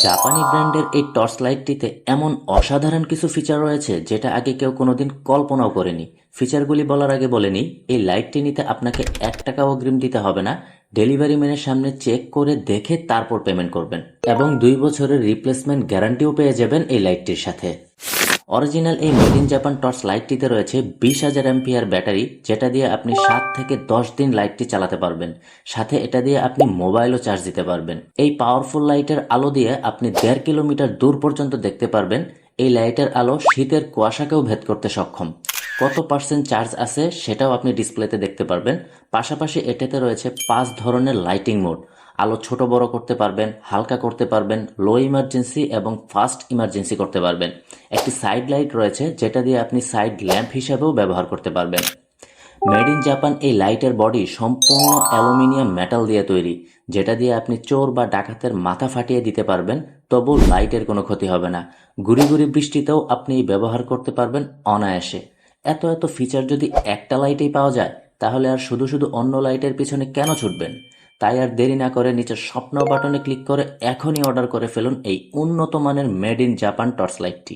জাপানি ব্র্যান্ডের এই টর্চ লাইটটিতে এমন অসাধারণ কিছু ফিচার রয়েছে যেটা আগে কেউ কোনোদিন কল্পনাও করেনি। ফিচারগুলি বলার আগে বলে নিই, এই লাইটটি নিতে আপনাকে 1 টাকাও অগ্রিম দিতে হবে না। ডেলিভারি ম্যানের সামনে চেক করে দেখে তারপর পেমেন্ট করবেন এবং 2 বছরের রিপ্লেসমেন্ট গ্যারান্টিও পেয়ে যাবেন এই লাইটটির সাথে। অরিজিনাল এই মেড ইন জাপান টর্চ লাইটটিতে রয়েছে 20,000 অ্যাম্পিয়ার ব্যাটারি, যেটা দিয়ে আপনি 7 থেকে 10 দিন লাইটটি চালাতে পারবেন। সাথে এটা দিয়ে আপনি মোবাইলও চার্জ দিতে পারবেন। এই পাওয়ারফুল লাইটের আলো দিয়ে আপনি 1.5 কিলোমিটার দূর পর্যন্ত দেখতে পারবেন। এই লাইটের আলো শীতের কুয়াশাকেও ভেদ করতে সক্ষম। কত পার্সেন্ট চার্জ আছে সেটাও আপনি ডিসপ্লেতে দেখতে পারবেন। পাশাপাশি এটাতে রয়েছে 5 ধরনের লাইটিং মোড। আলো ছোট বড় করতে পারবেন, হালকা করতে পারবেন, লো ইমার্জেন্সি এবং ফাস্ট ইমার্জেন্সি করতে পারবেন। একটি সাইড লাইট রয়েছে যেটা দিয়ে আপনি সাইড ল্যাম্প হিসাবেও ব্যবহার করতে পারবেন। মেড ইন জাপান এই লাইটের বডি সম্পূর্ণ অ্যালুমিনিয়াম মেটাল দিয়ে তৈরি, যেটা দিয়ে আপনি চোর বা ডাকাতের মাথা ফাটিয়ে দিতে পারবেন, তবু লাইটের কোনো ক্ষতি হবে না। গুড়ি গুড়ি বৃষ্টিতেও আপনি ব্যবহার করতে পারবেন অনায়াসে। এত এত ফিচার যদি একটা লাইটেই পাওয়া যায়, তাহলে আর শুধু শুধু অন্য লাইটের পিছনে কেন ছুটবেন? তাই আর দেরি না করে নিচের স্বপ্ন বাটনে ক্লিক করে এখনই অর্ডার করে ফেলুন এই উন্নত মানের মেড ইন জাপান টর্চ লাইটটি।